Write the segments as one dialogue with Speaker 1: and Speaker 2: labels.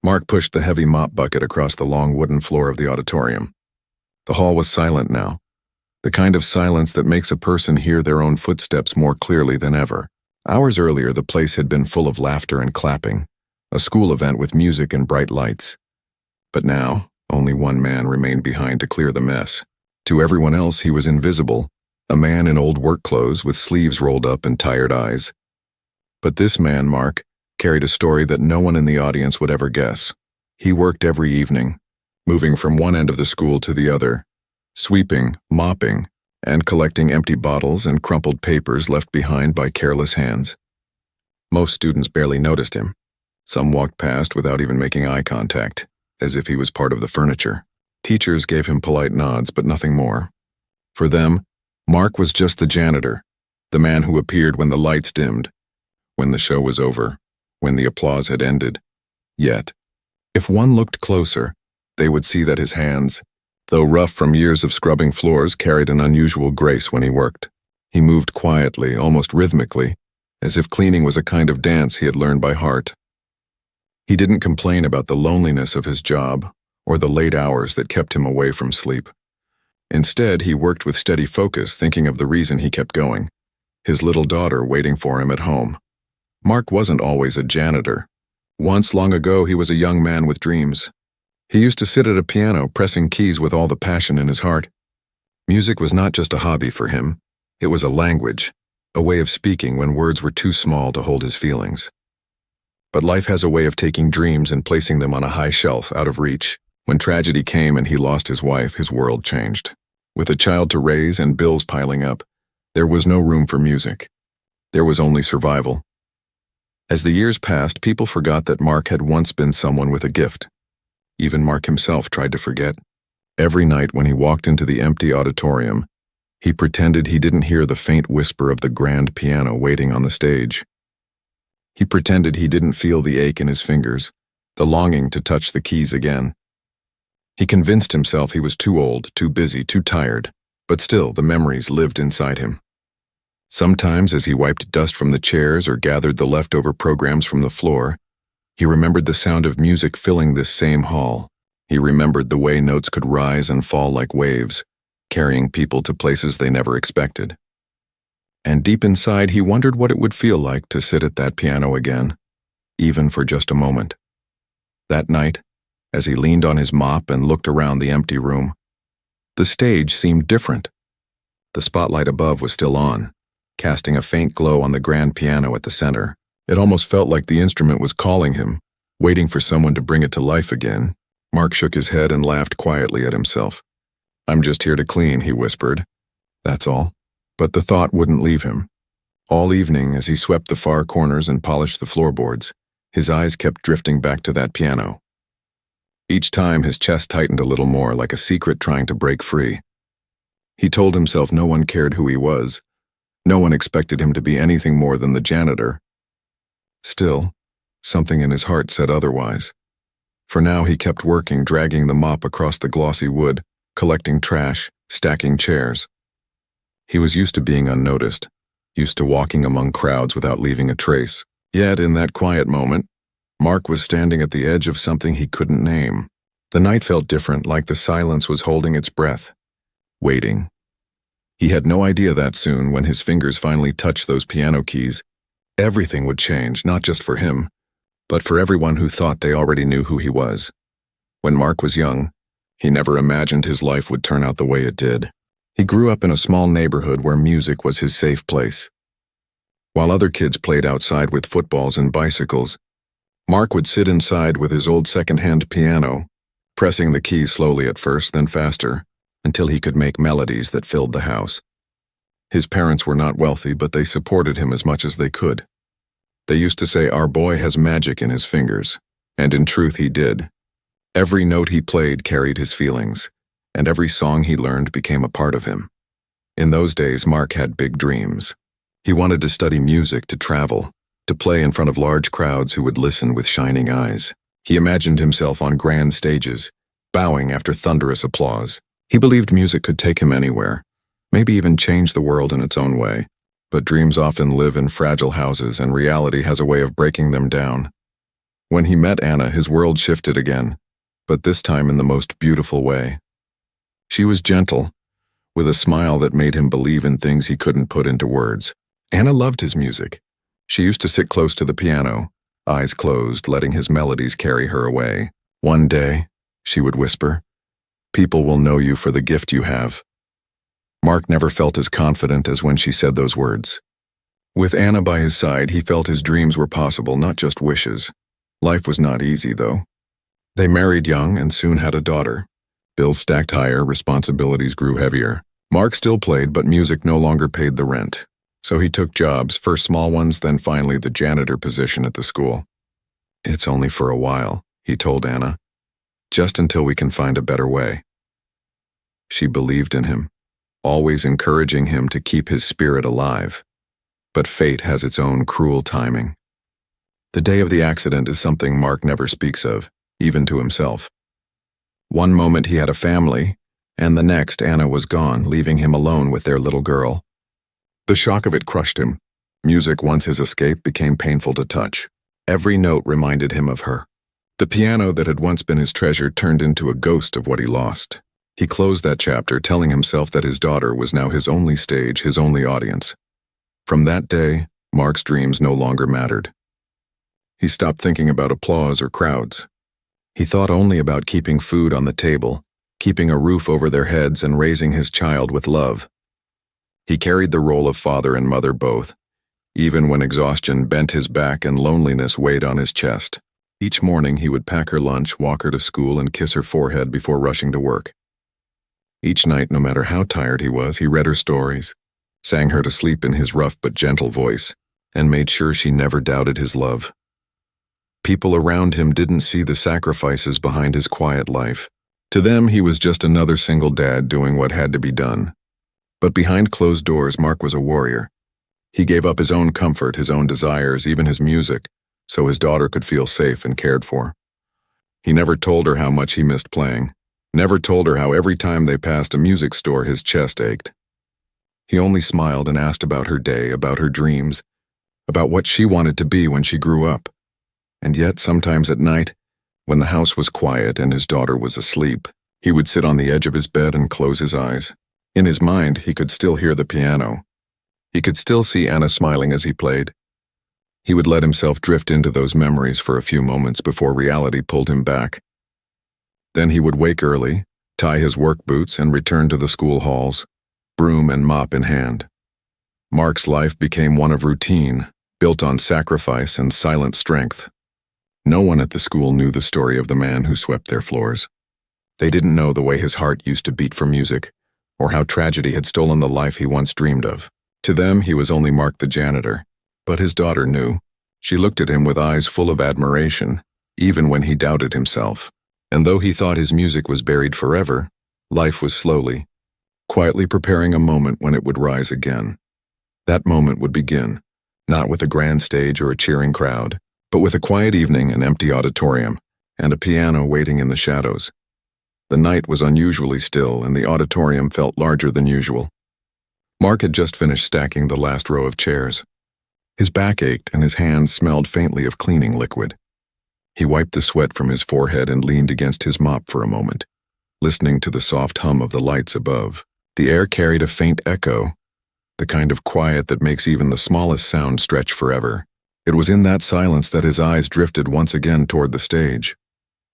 Speaker 1: Mark pushed the heavy mop bucket across the long wooden floor of the auditorium. The hall was silent now, the kind of silence that makes a person hear their own footsteps more clearly than ever. Hours earlier, the place had been full of laughter and clapping, a school event with music and bright lights. But now, only one man remained behind to clear the mess. To everyone else, he was invisible, a man in old work clothes with sleeves rolled up and tired eyes. But this man, Mark, carried a story that no one in the audience would ever guess. He worked every evening, moving from one end of the school to the other, sweeping, mopping, and collecting empty bottles and crumpled papers left behind by careless hands. Most students barely noticed him. Some walked past without even making eye contact, as if he was part of the furniture. Teachers gave him polite nods, but nothing more. For them, Mark was just the janitor, the man who appeared when the lights dimmed, when the show was over, when the applause had ended. Yet, if one looked closer, they would see that his hands, though rough from years of scrubbing floors, carried an unusual grace when he worked. He moved quietly, almost rhythmically, as if cleaning was a kind of dance he had learned by heart. He didn't complain about the loneliness of his job or the late hours that kept him away from sleep. Instead, he worked with steady focus, thinking of the reason he kept going, his little daughter waiting for him at home. Mark wasn't always a janitor. Once, long ago, he was a young man with dreams. He used to sit at a piano, pressing keys with all the passion in his heart. Music was not just a hobby for him. It was a language, a way of speaking when words were too small to hold his feelings. But life has a way of taking dreams and placing them on a high shelf, out of reach. When tragedy came and he lost his wife, his world changed. With a child to raise and bills piling up, there was no room for music. There was only survival. As the years passed, people forgot that Mark had once been someone with a gift. Even Mark himself tried to forget. Every night when he walked into the empty auditorium, he pretended he didn't hear the faint whisper of the grand piano waiting on the stage. He pretended he didn't feel the ache in his fingers, the longing to touch the keys again. He convinced himself he was too old, too busy, too tired, but still the memories lived inside him. Sometimes, as he wiped dust from the chairs or gathered the leftover programs from the floor, he remembered the sound of music filling this same hall. He remembered the way notes could rise and fall like waves, carrying people to places they never expected. And deep inside, he wondered what it would feel like to sit at that piano again, even for just a moment. That night, as he leaned on his mop and looked around the empty room, the stage seemed different. The spotlight above was still on, casting a faint glow on the grand piano at the center. It almost felt like the instrument was calling him, waiting for someone to bring it to life again. Mark shook his head and laughed quietly at himself. "I'm just here to clean," he whispered. "That's all." But the thought wouldn't leave him. All evening, as he swept the far corners and polished the floorboards, his eyes kept drifting back to that piano. Each time, his chest tightened a little more, like a secret trying to break free. He told himself no one cared who he was. No one expected him to be anything more than the janitor. Still, something in his heart said otherwise. For now, he kept working, dragging the mop across the glossy wood, collecting trash, stacking chairs. He was used to being unnoticed, used to walking among crowds without leaving a trace. Yet, in that quiet moment, Mark was standing at the edge of something he couldn't name. The night felt different, like the silence was holding its breath, waiting. He had no idea that soon, when his fingers finally touched those piano keys, everything would change, not just for him, but for everyone who thought they already knew who he was. When Mark was young, he never imagined his life would turn out the way it did. He grew up in a small neighborhood where music was his safe place. While other kids played outside with footballs and bicycles, Mark would sit inside with his old second-hand piano, pressing the keys slowly at first, then faster, until he could make melodies that filled the house. His parents were not wealthy, but they supported him as much as they could. They used to say, "Our boy has magic in his fingers," and in truth he did. Every note he played carried his feelings, and every song he learned became a part of him. In those days, Mark had big dreams. He wanted to study music, to travel, to play in front of large crowds who would listen with shining eyes. He imagined himself on grand stages, bowing after thunderous applause. He believed music could take him anywhere, maybe even change the world in its own way. But dreams often live in fragile houses, and reality has a way of breaking them down. When he met Anna, his world shifted again, but this time in the most beautiful way. She was gentle, with a smile that made him believe in things he couldn't put into words. Anna loved his music. She used to sit close to the piano, eyes closed, letting his melodies carry her away. "One day," she would whisper, "people will know you for the gift you have." Mark never felt as confident as when she said those words. With Anna by his side, he felt his dreams were possible, not just wishes. Life was not easy, though. They married young and soon had a daughter. Bills stacked higher, responsibilities grew heavier. Mark still played, but music no longer paid the rent. So he took jobs, first small ones, then finally the janitor position at the school. "It's only for a while," he told Anna. "Just until we can find a better way." She believed in him, always encouraging him to keep his spirit alive. But fate has its own cruel timing. The day of the accident is something Mark never speaks of, even to himself. One moment he had a family, and the next Anna was gone, leaving him alone with their little girl. The shock of it crushed him. Music, once his escape, became painful to touch. Every note reminded him of her. The piano that had once been his treasure turned into a ghost of what he lost. He closed that chapter, telling himself that his daughter was now his only stage, his only audience. From that day, Mark's dreams no longer mattered. He stopped thinking about applause or crowds. He thought only about keeping food on the table, keeping a roof over their heads, and raising his child with love. He carried the role of father and mother both, even when exhaustion bent his back and loneliness weighed on his chest. Each morning he would pack her lunch, walk her to school, and kiss her forehead before rushing to work. Each night, no matter how tired he was, he read her stories, sang her to sleep in his rough but gentle voice, and made sure she never doubted his love. People around him didn't see the sacrifices behind his quiet life. To them, he was just another single dad doing what had to be done. But behind closed doors, Mark was a warrior. He gave up his own comfort, his own desires, even his music, so his daughter could feel safe and cared for. He never told her how much he missed playing, never told her how every time they passed a music store his chest ached. He only smiled and asked about her day, about her dreams, about what she wanted to be when she grew up. And yet, sometimes at night, when the house was quiet and his daughter was asleep, he would sit on the edge of his bed and close his eyes. In his mind, he could still hear the piano. He could still see Anna smiling as he played. He would let himself drift into those memories for a few moments before reality pulled him back. Then he would wake early, tie his work boots, and return to the school halls, broom and mop in hand. Mark's life became one of routine, built on sacrifice and silent strength. No one at the school knew the story of the man who swept their floors. They didn't know the way his heart used to beat for music, or how tragedy had stolen the life he once dreamed of. To them, he was only Mark the janitor. But his daughter knew. She looked at him with eyes full of admiration, even when he doubted himself. And though he thought his music was buried forever, life was slowly, quietly preparing a moment when it would rise again. That moment would begin, not with a grand stage or a cheering crowd, but with a quiet evening, an empty auditorium, and a piano waiting in the shadows. The night was unusually still, and the auditorium felt larger than usual. Mark had just finished stacking the last row of chairs. His back ached, and his hands smelled faintly of cleaning liquid. He wiped the sweat from his forehead and leaned against his mop for a moment, listening to the soft hum of the lights above. The air carried a faint echo, the kind of quiet that makes even the smallest sound stretch forever. It was in that silence that his eyes drifted once again toward the stage.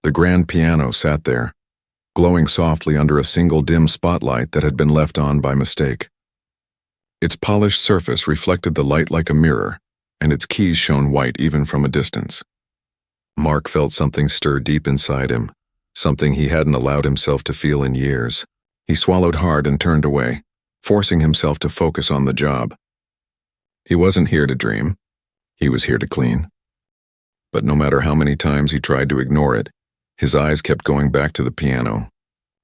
Speaker 1: The grand piano sat there, glowing softly under a single dim spotlight that had been left on by mistake. Its polished surface reflected the light like a mirror, and its keys shone white even from a distance. Mark felt something stir deep inside him, something he hadn't allowed himself to feel in years. He swallowed hard and turned away, forcing himself to focus on the job. He wasn't here to dream. He was here to clean. But no matter how many times he tried to ignore it, his eyes kept going back to the piano.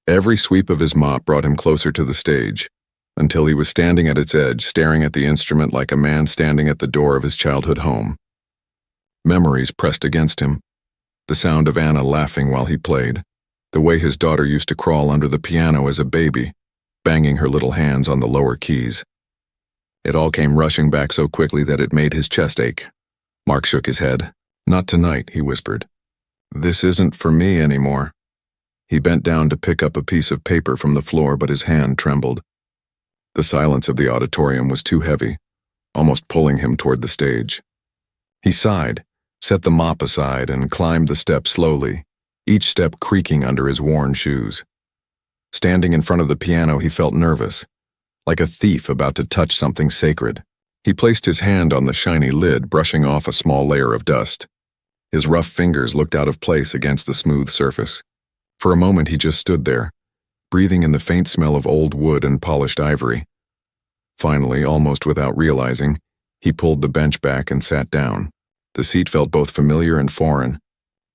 Speaker 1: Every sweep of his mop brought him closer to the stage, until he was standing at its edge, staring at the instrument like a man standing at the door of his childhood home. Memories pressed against him. The sound of Anna laughing while he played, the way his daughter used to crawl under the piano as a baby, banging her little hands on the lower keys. It all came rushing back so quickly that it made his chest ache. Mark shook his head. "Not tonight," he whispered. "This isn't for me anymore." He bent down to pick up a piece of paper from the floor, but his hand trembled. The silence of the auditorium was too heavy, almost pulling him toward the stage. He sighed, set the mop aside, and climbed the steps slowly, each step creaking under his worn shoes. Standing in front of the piano, he felt nervous, like a thief about to touch something sacred. He placed his hand on the shiny lid, brushing off a small layer of dust. His rough fingers looked out of place against the smooth surface. For a moment he just stood there, breathing in the faint smell of old wood and polished ivory. Finally, almost without realizing, he pulled the bench back and sat down. The seat felt both familiar and foreign.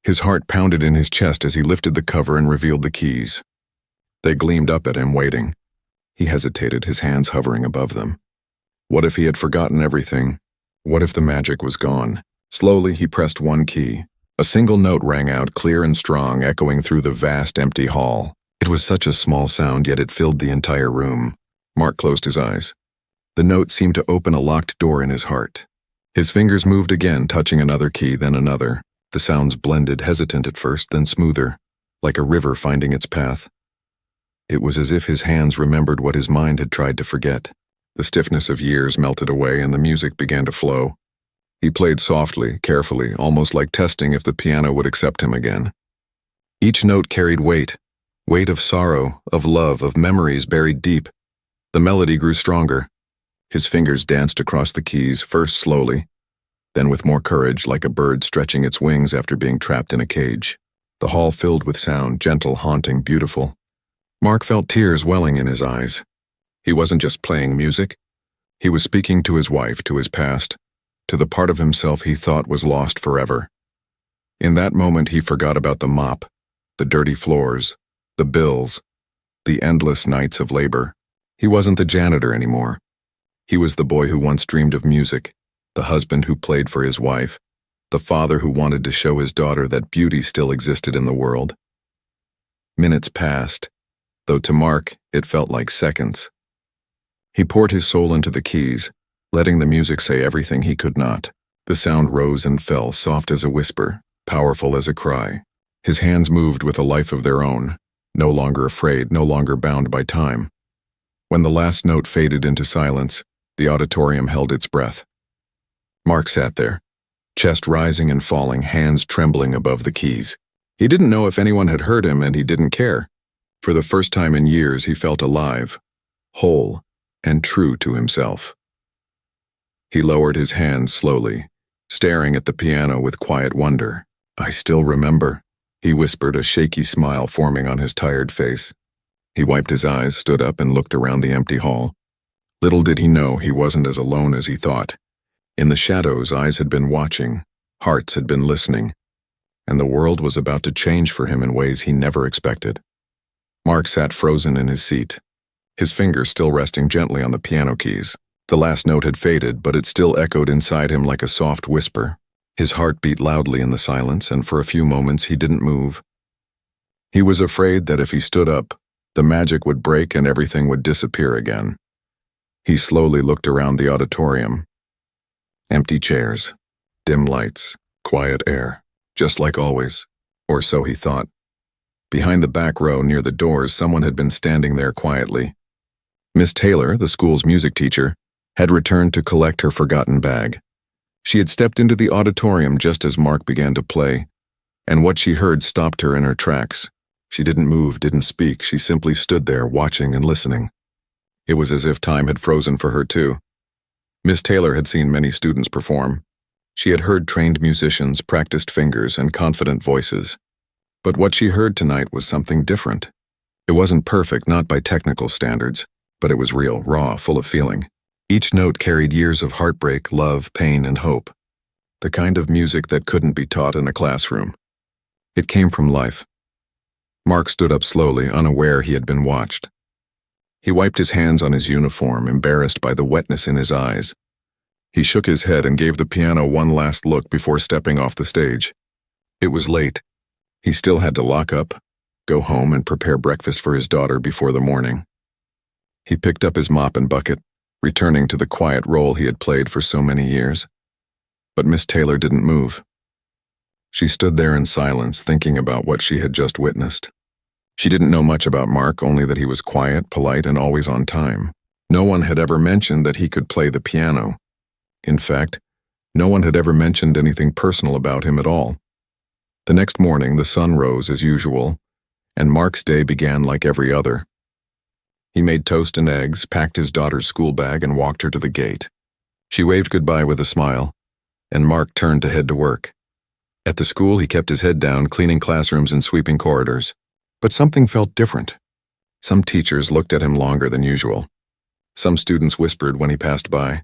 Speaker 1: His heart pounded in his chest as he lifted the cover and revealed the keys. They gleamed up at him, waiting. He hesitated, his hands hovering above them. What if he had forgotten everything? What if the magic was gone? Slowly, he pressed one key. A single note rang out, clear and strong, echoing through the vast, empty hall. It was such a small sound, yet it filled the entire room. Mark closed his eyes. The note seemed to open a locked door in his heart. His fingers moved again, touching another key, then another. The sounds blended, hesitant at first, then smoother, like a river finding its path. It was as if his hands remembered what his mind had tried to forget. The stiffness of years melted away and the music began to flow. He played softly, carefully, almost like testing if the piano would accept him again. Each note carried weight of sorrow, of love, of memories buried deep. The melody grew stronger. His fingers danced across the keys, first slowly, then with more courage, like a bird stretching its wings after being trapped in a cage. The hall filled with sound, gentle, haunting, beautiful. Mark felt tears welling in his eyes. He wasn't just playing music. He was speaking to his wife, to his past, to the part of himself he thought was lost forever. In that moment, he forgot about the mop, the dirty floors, the bills, the endless nights of labor. He wasn't the janitor anymore. He was the boy who once dreamed of music, the husband who played for his wife, the father who wanted to show his daughter that beauty still existed in the world. Minutes passed, though to Mark it felt like seconds. He poured his soul into the keys, letting the music say everything he could not. The sound rose and fell, soft as a whisper, powerful as a cry. His hands moved with a life of their own, no longer afraid, no longer bound by time. When the last note faded into silence, the auditorium held its breath. Mark sat there, chest rising and falling, hands trembling above the keys. He didn't know if anyone had heard him, and he didn't care. For the first time in years, he felt alive, whole, and true to himself. He lowered his hands slowly, staring at the piano with quiet wonder. "I still remember," he whispered, a shaky smile forming on his tired face. He wiped his eyes, stood up, and looked around the empty hall. Little did he know he wasn't as alone as he thought. In the shadows, eyes had been watching, hearts had been listening, and the world was about to change for him in ways he never expected. Mark sat frozen in his seat, his fingers still resting gently on the piano keys. The last note had faded, but it still echoed inside him like a soft whisper. His heart beat loudly in the silence, and for a few moments he didn't move. He was afraid that if he stood up, the magic would break and everything would disappear again. He slowly looked around the auditorium. Empty chairs, dim lights, quiet air, just like always, or so he thought. Behind the back row near the doors, someone had been standing there quietly. Miss Taylor, the school's music teacher, had returned to collect her forgotten bag. She had stepped into the auditorium just as Mark began to play, and what she heard stopped her in her tracks. She didn't move, didn't speak, she simply stood there watching and listening. It was as if time had frozen for her too. Miss Taylor had seen many students perform. She had heard trained musicians, practiced fingers, and confident voices. But what she heard tonight was something different. It wasn't perfect, not by technical standards, but it was real, raw, full of feeling. Each note carried years of heartbreak, love, pain, and hope. The kind of music that couldn't be taught in a classroom. It came from life. Mark stood up slowly, unaware he had been watched. He wiped his hands on his uniform, embarrassed by the wetness in his eyes. He shook his head and gave the piano one last look before stepping off the stage. It was late. He still had to lock up, go home, and prepare breakfast for his daughter before the morning. He picked up his mop and bucket, returning to the quiet role he had played for so many years. But Miss Taylor didn't move. She stood there in silence, thinking about what she had just witnessed. She didn't know much about Mark, only that he was quiet, polite, and always on time. No one had ever mentioned that he could play the piano. In fact, no one had ever mentioned anything personal about him at all. The next morning, the sun rose as usual, and Mark's day began like every other. He made toast and eggs, packed his daughter's school bag, and walked her to the gate. She waved goodbye with a smile, and Mark turned to head to work. At the school, he kept his head down, cleaning classrooms and sweeping corridors. But something felt different. Some teachers looked at him longer than usual. Some students whispered when he passed by.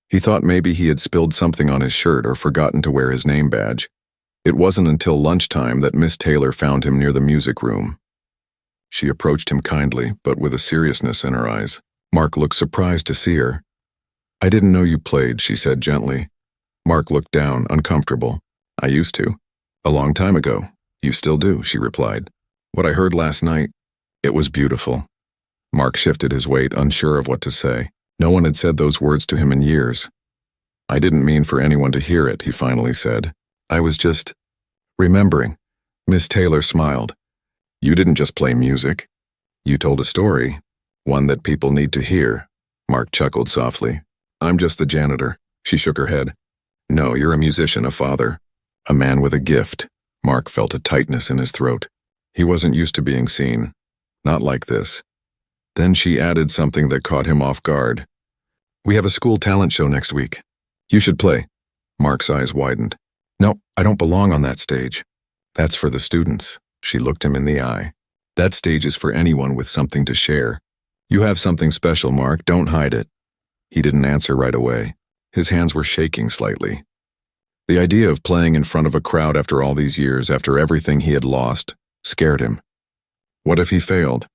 Speaker 1: He thought maybe he had spilled something on his shirt or forgotten to wear his name badge. It wasn't until lunchtime that Miss Taylor found him near the music room. She approached him kindly, but with a seriousness in her eyes. Mark looked surprised to see her. "I didn't know you played," she said gently. Mark looked down, uncomfortable. "I used to. A long time ago. You still do," she replied. "What I heard last night, it was beautiful." Mark shifted his weight, unsure of what to say. No one had said those words to him in years. "I didn't mean for anyone to hear it," he finally said. "I was just remembering." Miss Taylor smiled. "You didn't just play music. You told a story, one that people need to hear." Mark chuckled softly. "I'm just the janitor." She shook her head. "No, you're a musician, a father, a man with a gift." Mark felt a tightness in his throat. He wasn't used to being seen. Not like this. Then she added something that caught him off guard. "We have a school talent show next week. You should play." Mark's eyes widened. "No, I don't belong on that stage. That's for the students." She looked him in the eye. "That stage is for anyone with something to share. You have something special, Mark. Don't hide it." He didn't answer right away. His hands were shaking slightly. The idea of playing in front of a crowd after all these years, after everything he had lost, scared him. What if he failed?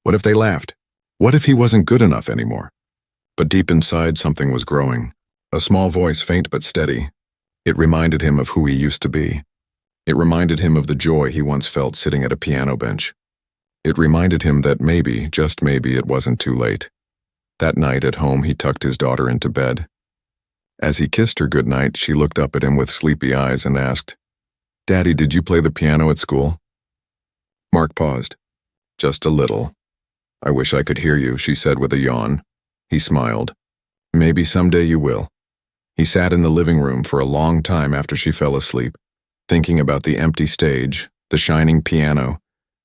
Speaker 1: What if they laughed? What if he wasn't good enough anymore? But deep inside, something was growing. A small voice, faint but steady. It reminded him of who he used to be. It reminded him of the joy he once felt sitting at a piano bench. It reminded him that maybe, just maybe, it wasn't too late. That night at home, he tucked his daughter into bed. As he kissed her goodnight, she looked up at him with sleepy eyes and asked, "Daddy, did you play the piano at school?" Mark paused. "Just a little." "I wish I could hear you," she said with a yawn. He smiled. "Maybe someday you will." He sat in the living room for a long time after she fell asleep, thinking about the empty stage, the shining piano,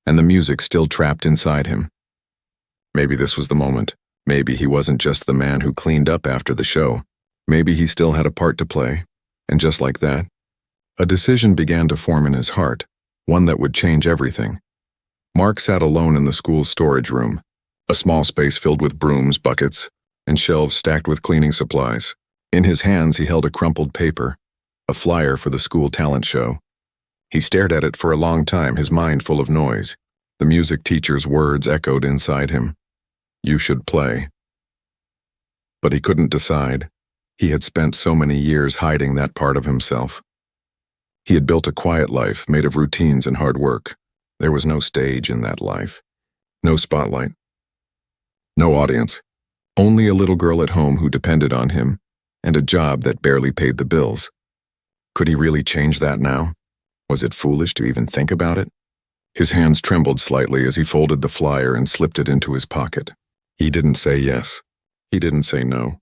Speaker 1: and the music still trapped inside him. Maybe this was the moment. Maybe he wasn't just the man who cleaned up after the show. Maybe he still had a part to play. And just like that, a decision began to form in his heart, one that would change everything. Mark sat alone in the school's storage room, a small space filled with brooms, buckets, and shelves stacked with cleaning supplies. In his hands, he held a crumpled paper, a flyer for the school talent show. He stared at it for a long time, his mind full of noise. The music teacher's words echoed inside him. "You should play." But he couldn't decide. He had spent so many years hiding that part of himself. He had built a quiet life made of routines and hard work. There was no stage in that life. No spotlight. No audience. Only a little girl at home who depended on him, and a job that barely paid the bills. Could he really change that now? Was it foolish to even think about it? His hands trembled slightly as he folded the flyer and slipped it into his pocket. He didn't say yes. He didn't say no.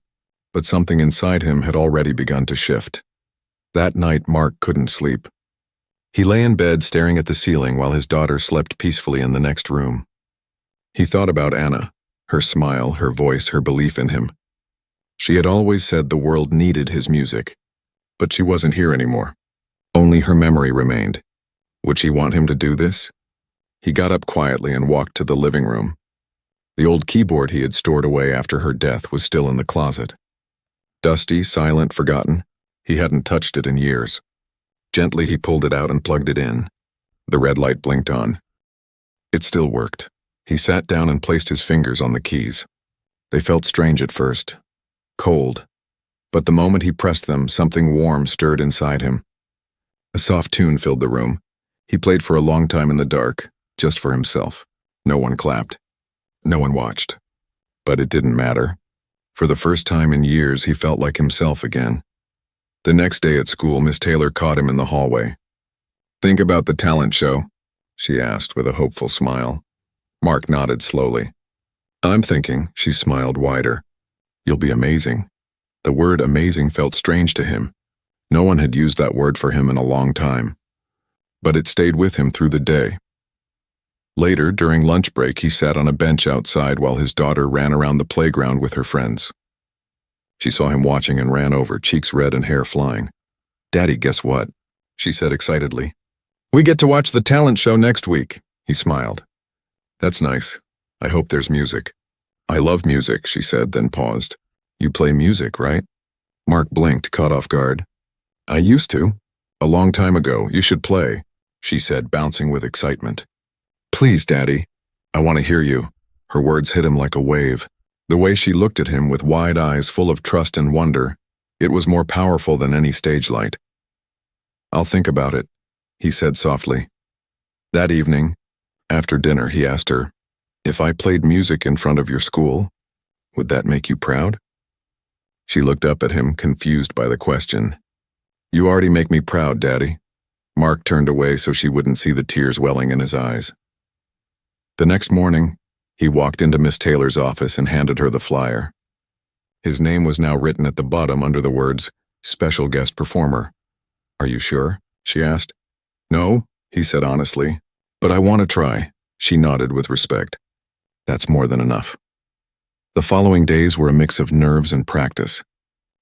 Speaker 1: But something inside him had already begun to shift. That night, Mark couldn't sleep. He lay in bed staring at the ceiling while his daughter slept peacefully in the next room. He thought about Anna, her smile, her voice, her belief in him. She had always said the world needed his music, but she wasn't here anymore. Only her memory remained. Would she want him to do this? He got up quietly and walked to the living room. The old keyboard he had stored away after her death was still in the closet. Dusty, silent, forgotten, he hadn't touched it in years. Gently he pulled it out and plugged it in. The red light blinked on. It still worked. He sat down and placed his fingers on the keys. They felt strange at first. Cold. But the moment he pressed them, something warm stirred inside him. A soft tune filled the room. He played for a long time in the dark, just for himself. No one clapped. No one watched. But it didn't matter. For the first time in years, he felt like himself again. The next day at school, Miss Taylor caught him in the hallway. Think about the talent show, she asked with a hopeful smile. Mark nodded slowly. I'm thinking, she smiled wider. You'll be amazing. The word amazing felt strange to him. No one had used that word for him in a long time. But it stayed with him through the day. Later, during lunch break, he sat on a bench outside while his daughter ran around the playground with her friends. She saw him watching and ran over, cheeks red and hair flying. Daddy, guess what? She said excitedly. We get to watch the talent show next week, he smiled. That's nice. I hope there's music. I love music, she said, then paused. You play music, right? Mark blinked, caught off guard. I used to. A long time ago. You should play, she said, bouncing with excitement. Please, Daddy. I want to hear you. Her words hit him like a wave. The way she looked at him with wide eyes full of trust and wonder, it was more powerful than any stage light. I'll think about it, he said softly. That evening, after dinner, he asked her, if I played music in front of your school, would that make you proud? She looked up at him, confused by the question. You already make me proud, Daddy. Mark turned away so she wouldn't see the tears welling in his eyes. The next morning, he walked into Miss Taylor's office and handed her the flyer. His name was now written at the bottom under the words, Special Guest Performer. Are you sure? She asked. No, he said honestly, but I want to try. She nodded with respect. That's more than enough. The following days were a mix of nerves and practice.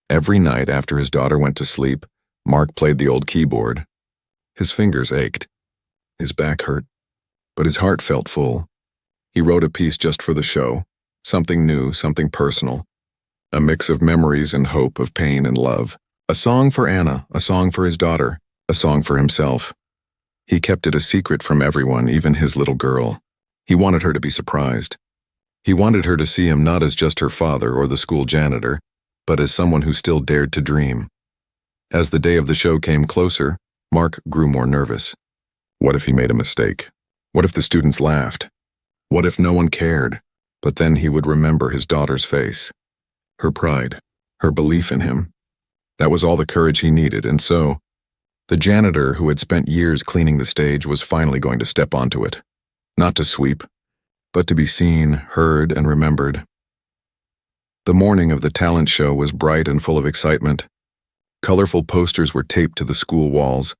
Speaker 1: Every night after his daughter went to sleep, Mark played the old keyboard. His fingers ached. His back hurt, but his heart felt full. He wrote a piece just for the show, something new, something personal, a mix of memories and hope, of pain and love. A song for Anna, a song for his daughter, a song for himself. He kept it a secret from everyone, even his little girl. He wanted her to be surprised. He wanted her to see him not as just her father or the school janitor, but as someone who still dared to dream. As the day of the show came closer, Mark grew more nervous. What if he made a mistake? What if the students laughed? What if no one cared? But then he would remember his daughter's face. Her pride, her belief in him. That was all the courage he needed, and so, the janitor who had spent years cleaning the stage was finally going to step onto it. Not to sweep, but to be seen, heard, and remembered. The morning of the talent show was bright and full of excitement. Colorful posters were taped to the school walls.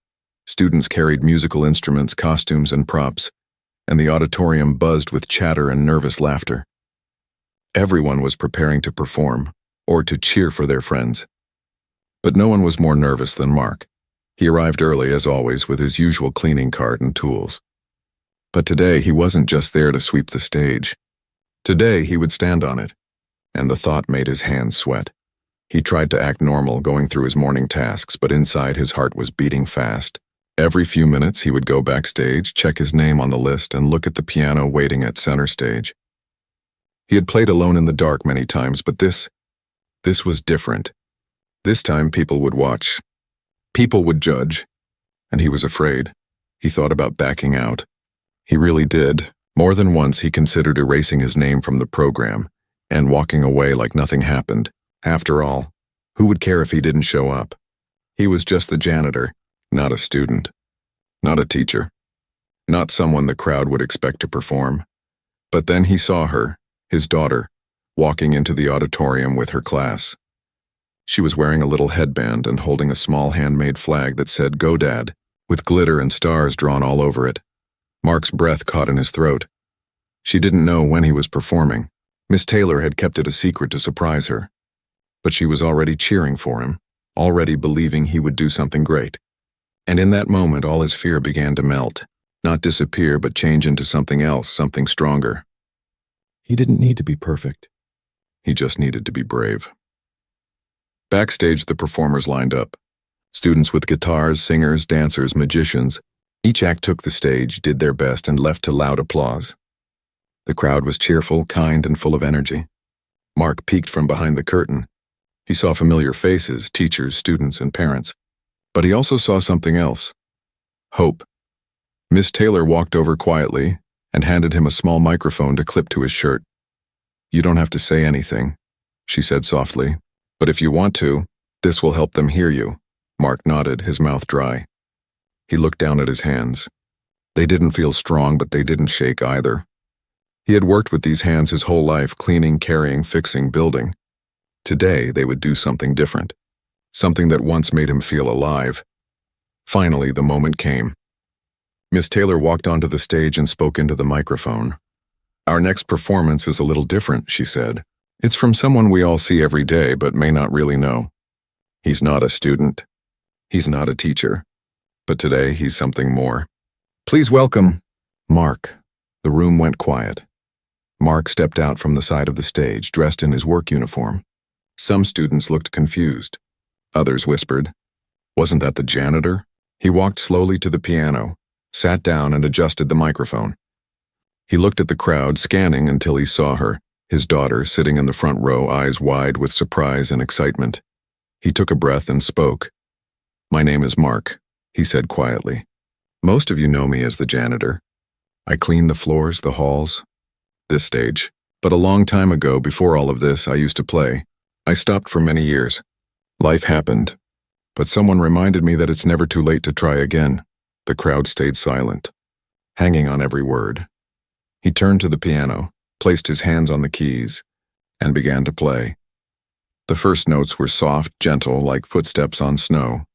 Speaker 1: Students carried musical instruments, costumes, and props, and the auditorium buzzed with chatter and nervous laughter. Everyone was preparing to perform, or to cheer for their friends. But no one was more nervous than Mark. He arrived early, as always, with his usual cleaning cart and tools. But today he wasn't just there to sweep the stage. Today he would stand on it, and the thought made his hands sweat. He tried to act normal, going through his morning tasks, but inside his heart was beating fast. Every few minutes he would go backstage, check his name on the list, and look at the piano waiting at center stage. He had played alone in the dark many times, but this was different. This time people would watch. People would judge. And he was afraid. He thought about backing out. He really did. More than once he considered erasing his name from the program and walking away like nothing happened. After all, who would care if he didn't show up? He was just the janitor, not a student, not a teacher, not someone the crowd would expect to perform. But then he saw her, his daughter, walking into the auditorium with her class. She was wearing a little headband and holding a small handmade flag that said, "Go Dad," with glitter and stars drawn all over it. Mark's breath caught in his throat. She didn't know when he was performing. Miss Taylor had kept it a secret to surprise her. But she was already cheering for him, already believing he would do something great. And in that moment, all his fear began to melt, not disappear, but change into something else, something stronger. He didn't need to be perfect. He just needed to be brave. Backstage, the performers lined up. Students with guitars, singers, dancers, magicians. Each act took the stage, did their best, and left to loud applause. The crowd was cheerful, kind, and full of energy. Mark peeked from behind the curtain. He saw familiar faces, teachers, students, and parents. But he also saw something else. Hope. Miss Taylor walked over quietly and handed him a small microphone to clip to his shirt. "You don't have to say anything," she said softly. "But if you want to, this will help them hear you." Mark nodded, his mouth dry. He looked down at his hands. They didn't feel strong, but they didn't shake either. He had worked with these hands his whole life, cleaning, carrying, fixing, building. Today, they would do something different. Something that once made him feel alive. Finally, the moment came. Miss Taylor walked onto the stage and spoke into the microphone. "Our next performance is a little different," she said. "It's from someone we all see every day but may not really know. He's not a student. He's not a teacher. But today, he's something more. Please welcome Mark." The room went quiet. Mark stepped out from the side of the stage, dressed in his work uniform. Some students looked confused. Others whispered, "Wasn't that the janitor?" He walked slowly to the piano, sat down and adjusted the microphone. He looked at the crowd, scanning until he saw her, his daughter, sitting in the front row, eyes wide with surprise and excitement. He took a breath and spoke. "My name is Mark," he said quietly. "Most of you know me as the janitor. I clean the floors, the halls, this stage. But a long time ago, before all of this, I used to play. I stopped for many years. Life happened. But someone reminded me that it's never too late to try again." The crowd stayed silent, hanging on every word. He turned to the piano, placed his hands on the keys, and began to play. The first notes were soft, gentle, like footsteps on snow.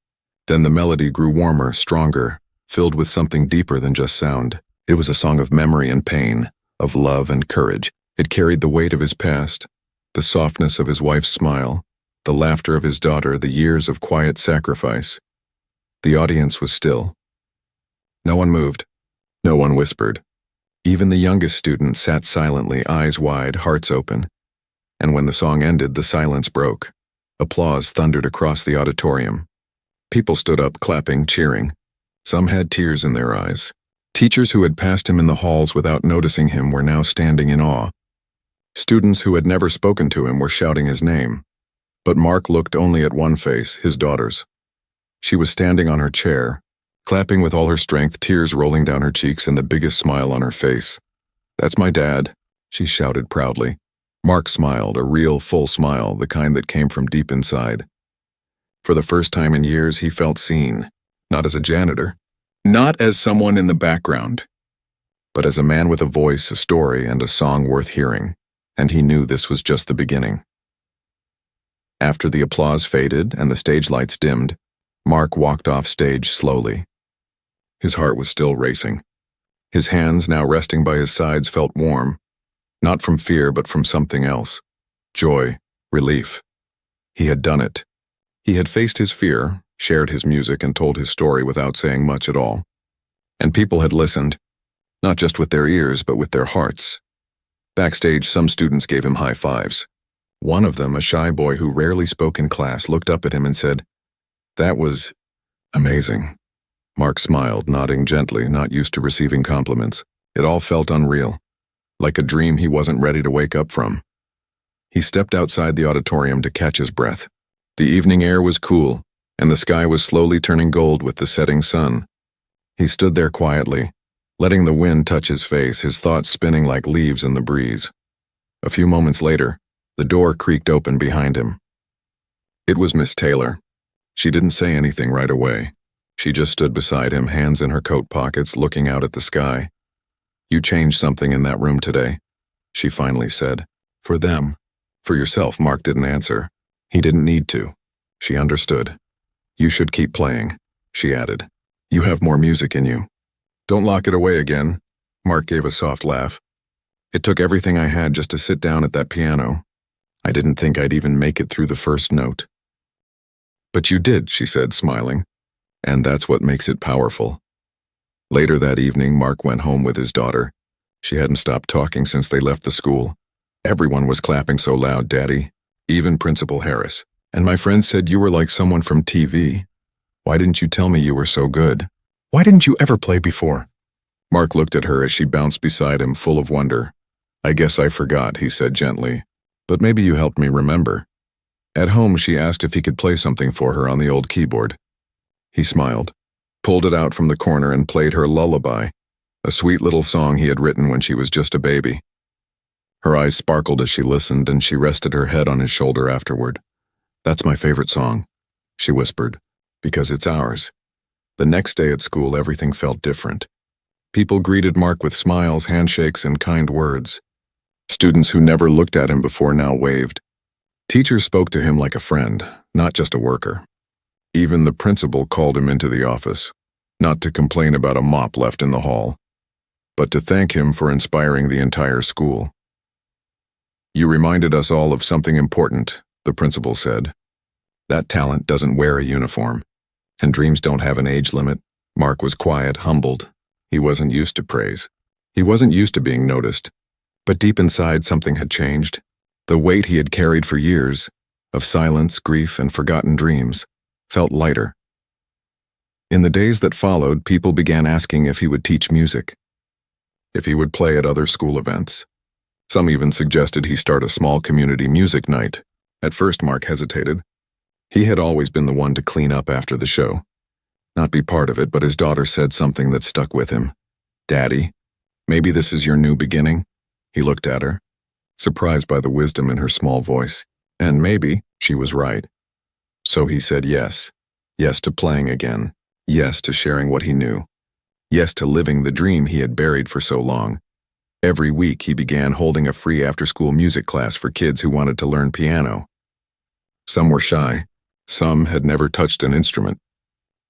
Speaker 1: Then the melody grew warmer, stronger, filled with something deeper than just sound. It was a song of memory and pain, of love and courage. It carried the weight of his past, the softness of his wife's smile, the laughter of his daughter, the years of quiet sacrifice. The audience was still. No one moved. No one whispered. Even the youngest student sat silently, eyes wide, hearts open. And when the song ended, the silence broke. Applause thundered across the auditorium. People stood up, clapping, cheering. Some had tears in their eyes. Teachers who had passed him in the halls without noticing him were now standing in awe. Students who had never spoken to him were shouting his name. But Mark looked only at one face, his daughter's. She was standing on her chair, clapping with all her strength, tears rolling down her cheeks and the biggest smile on her face. "That's my dad," she shouted proudly. Mark smiled, a real, full smile, the kind that came from deep inside. For the first time in years, he felt seen, not as a janitor, not as someone in the background, but as a man with a voice, a story, and a song worth hearing, and he knew this was just the beginning. After the applause faded and the stage lights dimmed, Mark walked off stage slowly. His heart was still racing. His hands, now resting by his sides, felt warm, not from fear but from something else. Joy, relief. He had done it. He had faced his fear, shared his music, and told his story without saying much at all. And people had listened, not just with their ears, but with their hearts. Backstage, some students gave him high fives. One of them, a shy boy who rarely spoke in class, looked up at him and said, "That was amazing." Mark smiled, nodding gently, not used to receiving compliments. It all felt unreal, like a dream he wasn't ready to wake up from. He stepped outside the auditorium to catch his breath. The evening air was cool, and the sky was slowly turning gold with the setting sun. He stood there quietly, letting the wind touch his face, his thoughts spinning like leaves in the breeze. A few moments later, the door creaked open behind him. It was Miss Taylor. She didn't say anything right away. She just stood beside him, hands in her coat pockets, looking out at the sky. "You changed something in that room today," she finally said. "For them. For yourself." Mark didn't answer. He didn't need to. She understood. "You should keep playing," she added. "You have more music in you. Don't lock it away again." Mark gave a soft laugh. "It took everything I had just to sit down at that piano. I didn't think I'd even make it through the first note." "But you did," she said, smiling. "And that's what makes it powerful." Later that evening, Mark went home with his daughter. She hadn't stopped talking since they left the school. "Everyone was clapping so loud, Daddy. Even Principal Harris. And my friend said you were like someone from TV. Why didn't you tell me you were so good? Why didn't you ever play before?" Mark looked at her as she bounced beside him, full of wonder. "I guess I forgot," he said gently. "But maybe you helped me remember." At home, she asked if he could play something for her on the old keyboard. He smiled, pulled it out from the corner and played her Lullaby, a sweet little song he had written when she was just a baby. Her eyes sparkled as she listened, and she rested her head on his shoulder afterward. "That's my favorite song," she whispered, "because it's ours. The next day at school, everything felt different. People greeted Mark with smiles, handshakes, and kind words. Students who never looked at him before now waved. Teachers spoke to him like a friend, not just a worker. Even the principal called him into the office, not to complain about a mop left in the hall, but to thank him for inspiring the entire school. "You reminded us all of something important," the principal said. "That talent doesn't wear a uniform, and dreams don't have an age limit." Mark was quiet, humbled. He wasn't used to praise. He wasn't used to being noticed. But deep inside, something had changed. The weight he had carried for years, of silence, grief, and forgotten dreams, felt lighter. In the days that followed, people began asking if he would teach music, if he would play at other school events. Some even suggested he start a small community music night. At first, Mark hesitated. He had always been the one to clean up after the show. Not be part of it, but his daughter said something that stuck with him. "Daddy, maybe this is your new beginning?" He looked at her, surprised by the wisdom in her small voice. And maybe she was right. So he said yes. Yes to playing again. Yes to sharing what he knew. Yes to living the dream he had buried for so long. Every week he began holding a free after-school music class for kids who wanted to learn piano. Some were shy. Some had never touched an instrument.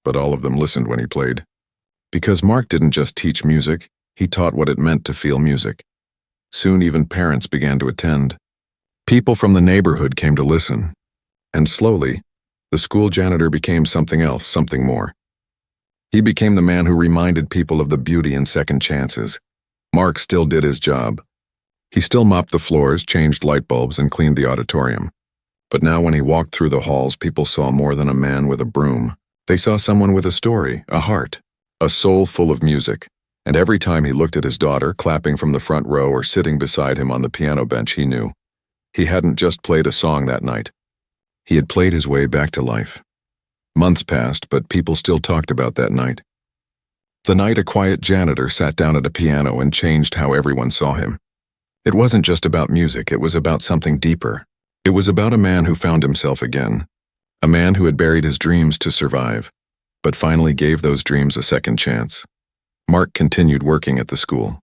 Speaker 1: But all of them listened when he played. Because Mark didn't just teach music, he taught what it meant to feel music. Soon even parents began to attend. People from the neighborhood came to listen. And slowly, the school janitor became something else, something more. He became the man who reminded people of the beauty in second chances. Mark still did his job. He still mopped the floors, changed light bulbs, and cleaned the auditorium. But now when he walked through the halls, people saw more than a man with a broom. They saw someone with a story, a heart, a soul full of music. And every time he looked at his daughter, clapping from the front row or sitting beside him on the piano bench, he knew. He hadn't just played a song that night. He had played his way back to life. Months passed, but people still talked about that night. The night a quiet janitor sat down at a piano and changed how everyone saw him. It wasn't just about music, it was about something deeper. It was about a man who found himself again. A man who had buried his dreams to survive, but finally gave those dreams a second chance. Mark continued working at the school.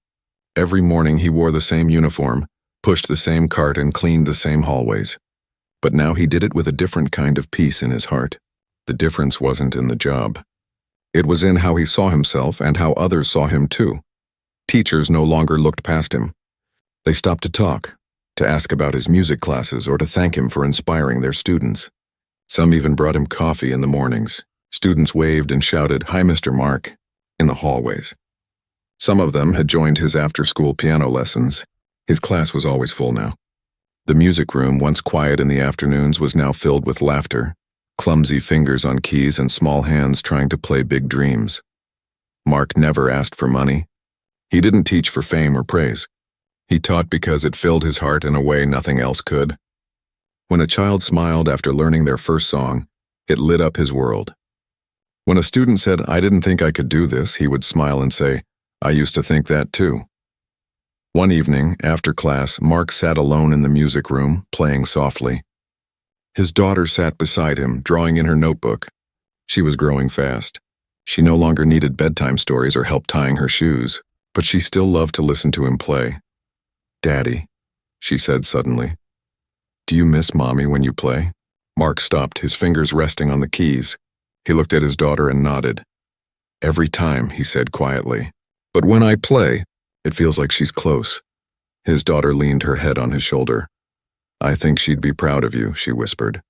Speaker 1: Every morning he wore the same uniform, pushed the same cart, and cleaned the same hallways. But now he did it with a different kind of peace in his heart. The difference wasn't in the job. It was in how he saw himself and how others saw him too. Teachers no longer looked past him. They stopped to talk, to ask about his music classes or to thank him for inspiring their students. Some even brought him coffee in the mornings. Students waved and shouted, "Hi, Mr. Mark," in the hallways. Some of them had joined his after-school piano lessons. His class was always full now. The music room, once quiet in the afternoons, was now filled with laughter, clumsy fingers on keys and small hands trying to play big dreams. Mark never asked for money. He didn't teach for fame or praise. He taught because it filled his heart in a way nothing else could. When a child smiled after learning their first song, it lit up his world. When a student said, "I didn't think I could do this," he would smile and say, "I used to think that too." One evening, after class, Mark sat alone in the music room, playing softly. His daughter sat beside him, drawing in her notebook. She was growing fast. She no longer needed bedtime stories or help tying her shoes, but she still loved to listen to him play. "Daddy," she said suddenly, "do you miss Mommy when you play?" Mark stopped, his fingers resting on the keys. He looked at his daughter and nodded. "Every time," he said quietly. "But when I play, it feels like she's close." His daughter leaned her head on his shoulder. "I think she'd be proud of you," she whispered.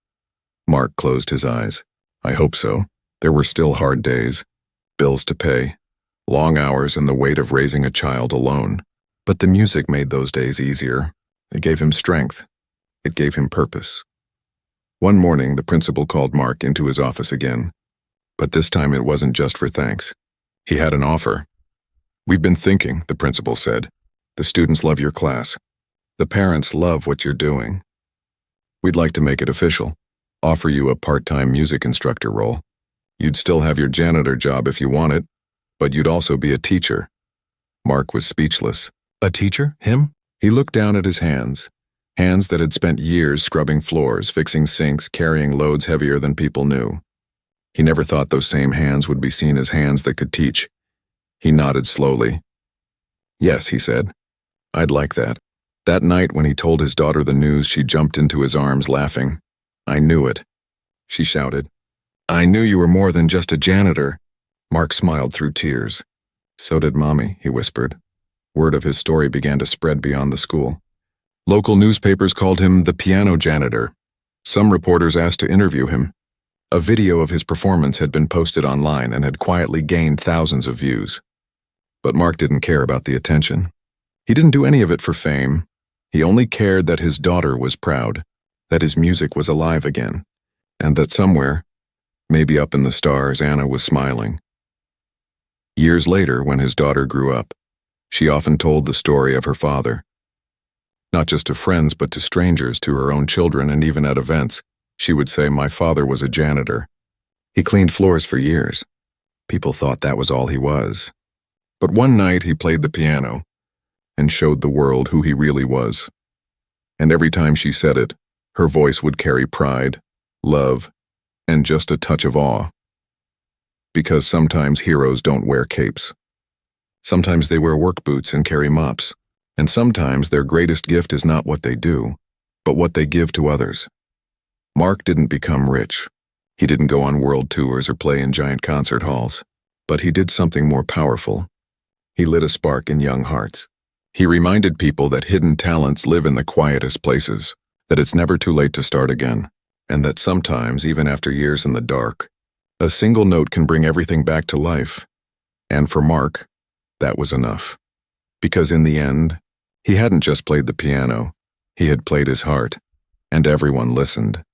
Speaker 1: Mark closed his eyes. "I hope so." There were still hard days, bills to pay, long hours, and the weight of raising a child alone. But the music made those days easier. It gave him strength. It gave him purpose. One morning, the principal called Mark into his office again. But this time it wasn't just for thanks. He had an offer. "We've been thinking," the principal said. "The students love your class. The parents love what you're doing. We'd like to make it official, offer you a part-time music instructor role. You'd still have your janitor job if you want it, but you'd also be a teacher." Mark was speechless. A teacher? Him? He looked down at his hands that had spent years scrubbing floors, fixing sinks, carrying loads heavier than people knew. He never thought those same hands would be seen as hands that could teach. He nodded slowly. "Yes," he said. "I'd like that." That night when he told his daughter the news, she jumped into his arms laughing. "I knew it," she shouted. "I knew you were more than just a janitor." Mark smiled through tears. "So did Mommy," he whispered. Word of his story began to spread beyond the school. Local newspapers called him the piano janitor. Some reporters asked to interview him. A video of his performance had been posted online and had quietly gained thousands of views. But Mark didn't care about the attention. He didn't do any of it for fame. He only cared that his daughter was proud, that his music was alive again, and that somewhere, maybe up in the stars, Anna was smiling. Years later, when his daughter grew up, she often told the story of her father. Not just to friends, but to strangers, to her own children, and even at events, she would say, "My father was a janitor. He cleaned floors for years." People thought that was all he was. But one night he played the piano and showed the world who he really was. And every time she said it, her voice would carry pride, love, and just a touch of awe. Because sometimes heroes don't wear capes. Sometimes they wear work boots and carry mops. And sometimes their greatest gift is not what they do, but what they give to others. Mark didn't become rich. He didn't go on world tours or play in giant concert halls. But he did something more powerful. He lit a spark in young hearts. He reminded people that hidden talents live in the quietest places, that it's never too late to start again, and that sometimes, even after years in the dark, a single note can bring everything back to life. And for Mark, that was enough. Because in the end, he hadn't just played the piano, he had played his heart, and everyone listened.